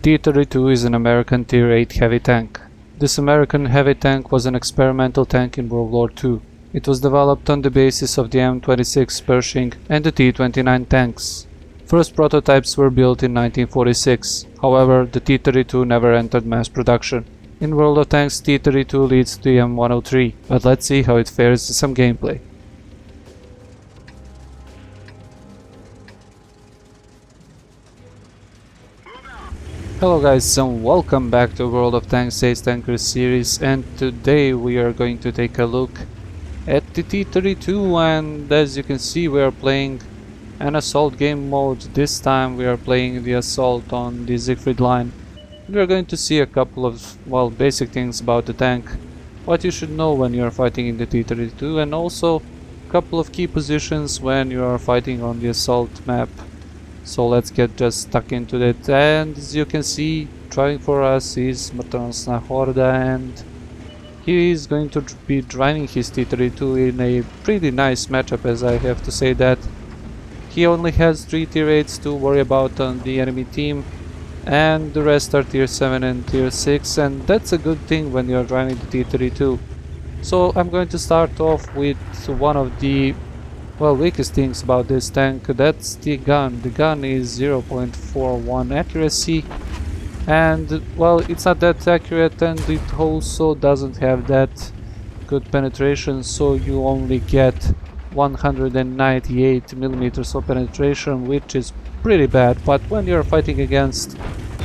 T32 is an American Tier 8 heavy tank. This American heavy tank was an experimental tank in World War II. It was developed on the basis of the M26 Pershing and the T29 tanks. First prototypes were built in 1946, however the T32 never entered mass production. In World of Tanks, T32 leads to the M103, but let's see how it fares in some gameplay. Hello guys and welcome back to World of Tanks Ace Tankers series, and today we are going to take a look at the T32, and as you can see we are playing an assault game mode. This time we are playing the assault on the Siegfried Line. We are going to see a couple of, well, basic things about the tank, what you should know when you are fighting in the T32, and also a couple of key positions when you are fighting on the assault map. So let's get just stuck into it, and as you can see, driving for us is SmrtonosnaHorda, and he is going to be driving his T32 in a pretty nice matchup, as I have to say that. He only has 3 tier 8s to worry about on the enemy team, and the rest are tier 7 and tier 6, and that's a good thing when you are driving the T32. So I'm going to start off with one of the weakest things about this tank. That's the gun. The gun is 0.41 accuracy, and well, it's not that accurate, and it also doesn't have that good penetration, so you only get 198 millimeters of penetration, which is pretty bad. But when you're fighting against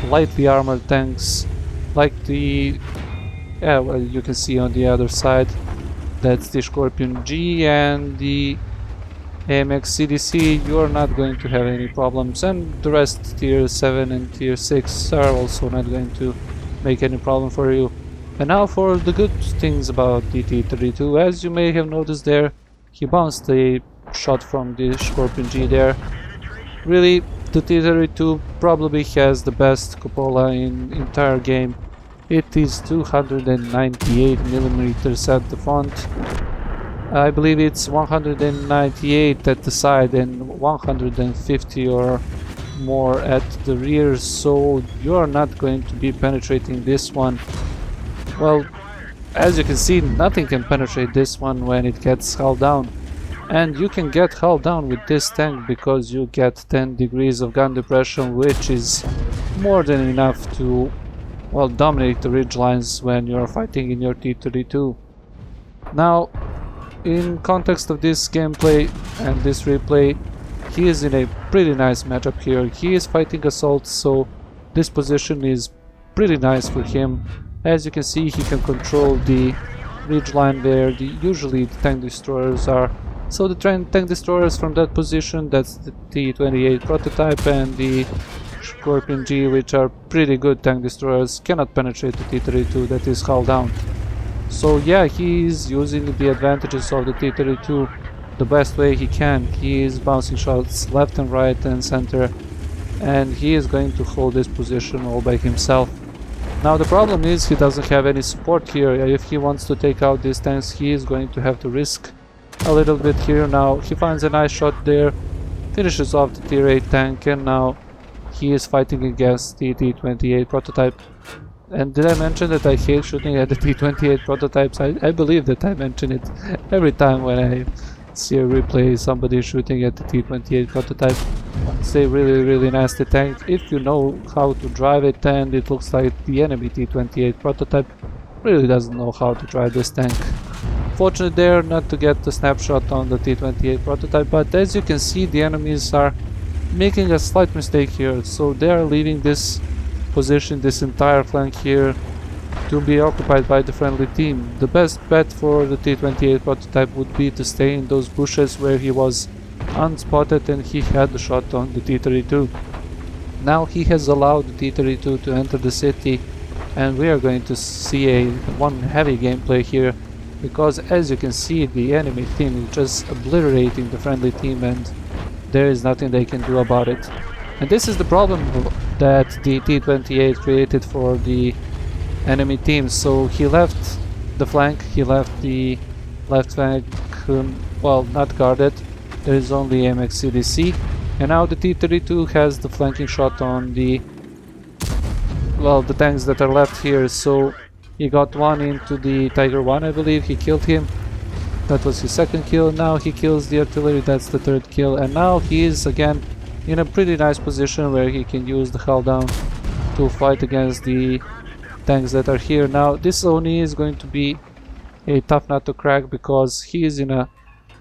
lightly armored tanks like the you can see on the other side, that's the Scorpion G and the AMX CDC, you are not going to have any problems, and the rest tier 7 and tier 6 are also not going to make any problem for you. And now for the good things about the T32. As you may have noticed there, he bounced a shot from the Scorpion G there. Really, the T32 probably has the best cupola in entire game. It is 298 millimeters at the front. I believe it's 198 at the side and 150 or more at the rear, so you're not going to be penetrating this one. Well, as you can see, nothing can penetrate this one when it gets hull down. And you can get hull down with this tank because you get 10 degrees of gun depression, which is more than enough to, well, dominate the ridge lines when you're fighting in your T32. Now, in context of this gameplay and this replay, he is in a pretty nice matchup here. He is fighting assault, so this position is pretty nice for him. As you can see, he can control the ridge line where usually the tank destroyers are. So the tank destroyers from that position, that's the T28 prototype and the Scorpion G, which are pretty good tank destroyers, cannot penetrate the T32 that is hull down. So yeah, he is using the advantages of the T32 the best way he can. He is bouncing shots left and right and center, and he is going to hold this position all by himself. Now the problem is he doesn't have any support here. If he wants to take out these tanks, he is going to have to risk a little bit here. Now he finds a nice shot there, finishes off the tier 8 tank, and now he is fighting against the T28 prototype. And did I mention that I hate shooting at the T28 prototypes? I believe that I mention it every time when I see a replay somebody shooting at the T28 prototype. It's a really nasty tank if you know how to drive it, and it looks like the enemy T28 prototype really doesn't know how to drive this tank. Fortunate there not to get the snapshot on the T28 prototype, but as you can see, the enemies are making a slight mistake here, so they are leaving this position, this entire flank here, to be occupied by the friendly team. The best bet for the T28 prototype would be to stay in those bushes where he was unspotted and he had the shot on the T32. Now he has allowed the T32 to enter the city, and we are going to see one heavy gameplay here, because as you can see, the enemy team is just obliterating the friendly team and there is nothing they can do about it. And this is the problem that the T28 created for the enemy team. So he left the flank, he left the left flank, well, not guarded. There is only MX CDC, and now the T32 has the flanking shot on the well, the tanks that are left here. So he got one into the Tiger 1, I believe. He killed him. That was his second kill. Now he kills the artillery. That's the third kill. And now he is again in a pretty nice position where he can use the hull down to fight against the tanks that are here. Now this Oni is going to be a tough nut to crack because he is in a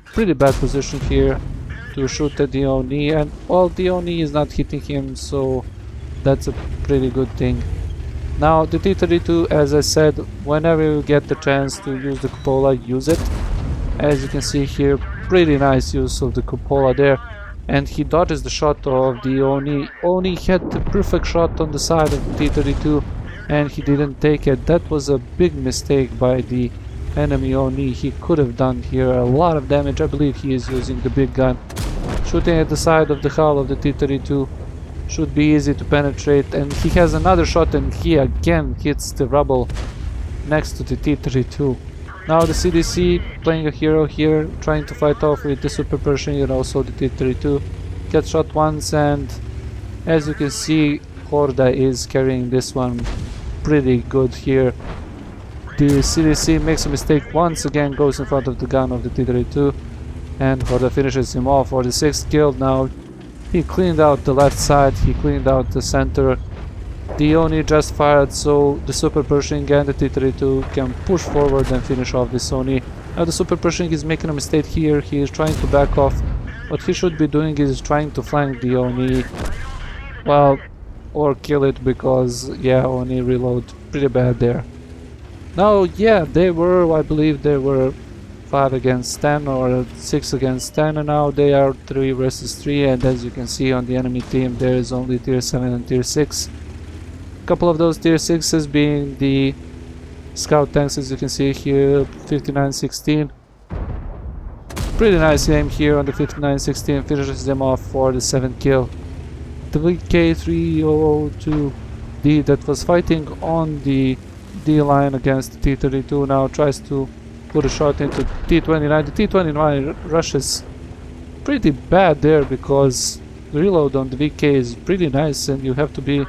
pretty bad position here to shoot at the Oni, and well, the Oni is not hitting him, so that's a pretty good thing. Now the T32, as I said, whenever you get the chance to use the cupola, use it. As you can see here, pretty nice use of the cupola there, and he dodges the shot of the Oni. Oni had the perfect shot on the side of the T32 and he didn't take it. That was a big mistake by the enemy Oni. He could have done here a lot of damage. I believe he is using the big gun. Shooting at the side of the hull of the T32 should be easy to penetrate, and he has another shot and he again hits the rubble next to the T32. Now the CDC playing a hero here, trying to fight off with the Super Pershing and also the T32. Gets shot once, and as you can see, Horda is carrying this one pretty good here. The CDC makes a mistake once again, goes in front of the gun of the T32, and Horda finishes him off for the 6th kill. Now he cleaned out the left side, he cleaned out the center. The Oni just fired, so the Super Pershing and the T32 can push forward and finish off this Oni. Now the Super Pershing is making a mistake here. He is trying to back off. What he should be doing is trying to flank the Oni, well, or kill it, because yeah, Oni reload pretty bad there. Now yeah, they were, I believe they were 5 against 10 or 6 against 10, and now they are 3 versus 3, and as you can see on the enemy team there is only tier 7 and tier 6. A couple of those tier 6s being the scout tanks, as you can see here, 5916. Pretty nice aim here on the 5916, finishes them off for the 7th kill. The VK3002D that was fighting on the D line against the T32 now tries to put a shot into T29. The T29 rushes pretty bad there because the reload on the VK is pretty nice, and you have to be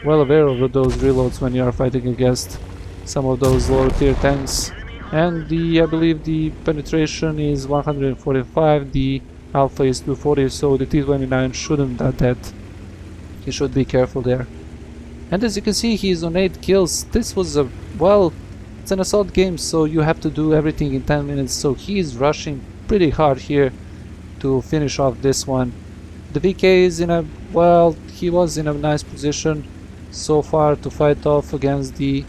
well aware of those reloads when you are fighting against some of those lower tier tanks. And I believe the penetration is 145, the alpha is 240, so the T29 shouldn't do that. He should be careful there. And as you can see, he is on 8 kills. This was a, well, it's an assault game, so you have to do everything in 10 minutes, so he is rushing pretty hard here to finish off this one. The VK is in a, well, he was in a nice position so far to fight off against the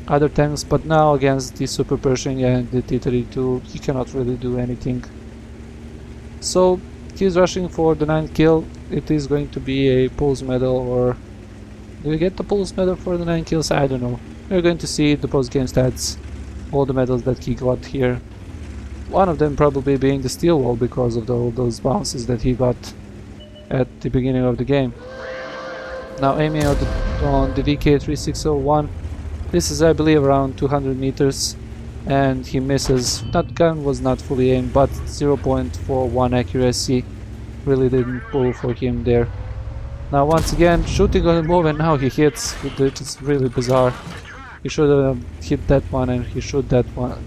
other tanks, but now against the Super Pershing and the T32 he cannot really do anything. So he's rushing for the 9th kill. It is going to be a pulse medal, or do we get the pulse medal for the 9 kills? I don't know. We're going to see the post-game stats, all the medals that he got here. One of them probably being the steel wall because of all those bounces that he got at the beginning of the game. Now aiming on the VK3601. This is, I believe, around 200 meters, and he misses. That gun was not fully aimed, but 0.41 accuracy really didn't pull for him there. Now once again shooting on the move, and now he hits, which is really bizarre. He should have hit that one, and he should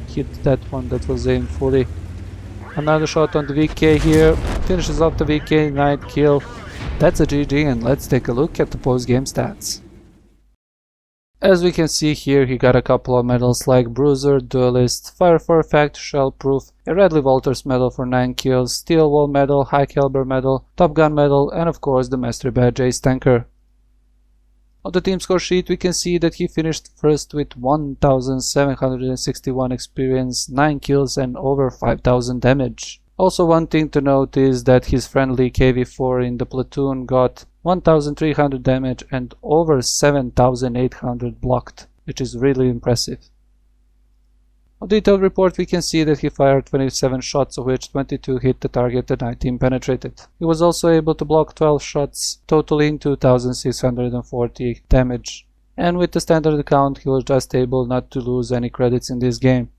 hit that one that was aimed fully. Another shot on the VK here, finishes off the VK, 9th kill. That's a GG, and let's take a look at the post-game stats. As we can see here, he got a couple of medals like Bruiser, Duelist, Fire for Effect, Shellproof, a Radley-Walters Medal for 9 kills, Steel Wall Medal, High Caliber Medal, Top Gun Medal, and of course the Mastery Badge Ace Tanker. On the team score sheet we can see that he finished first with 1761 experience, 9 kills and over 5000 damage. Also one thing to note is that his friendly KV-4 in the platoon got 1300 damage and over 7800 blocked, which is really impressive. On the detailed report we can see that he fired 27 shots, of which 22 hit the target and 19 penetrated. He was also able to block 12 shots, totaling 2640 damage. And with the standard account he was just able not to lose any credits in this game.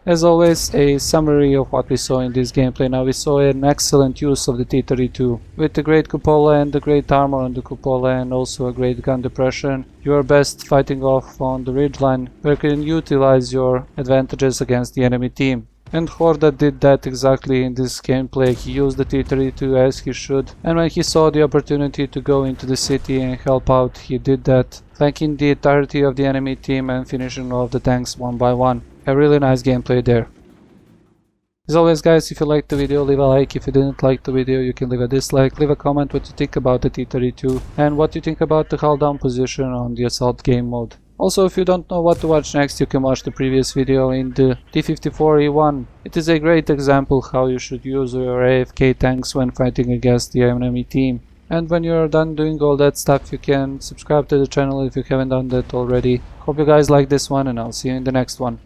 As always, a summary of what we saw in this gameplay. Now we saw an excellent use of the T32. With the great cupola and the great armor on the cupola and also a great gun depression, you are best fighting off on the ridgeline where you can utilize your advantages against the enemy team. And Horda did that exactly in this gameplay. He used the T32 as he should, and when he saw the opportunity to go into the city and help out, he did that, flanking the entirety of the enemy team and finishing off the tanks one by one. A really nice gameplay there. As always guys, if you liked the video, leave a like. If you didn't like the video, you can leave a dislike. Leave a comment what you think about the T32 and what you think about the hold down position on the assault game mode. Also, if you don't know what to watch next, you can watch the previous video in the T54E1. It is a great example how you should use your AFK tanks when fighting against the enemy team. And when you're done doing all that stuff, you can subscribe to the channel if you haven't done that already. Hope you guys like this one, and I'll see you in the next one.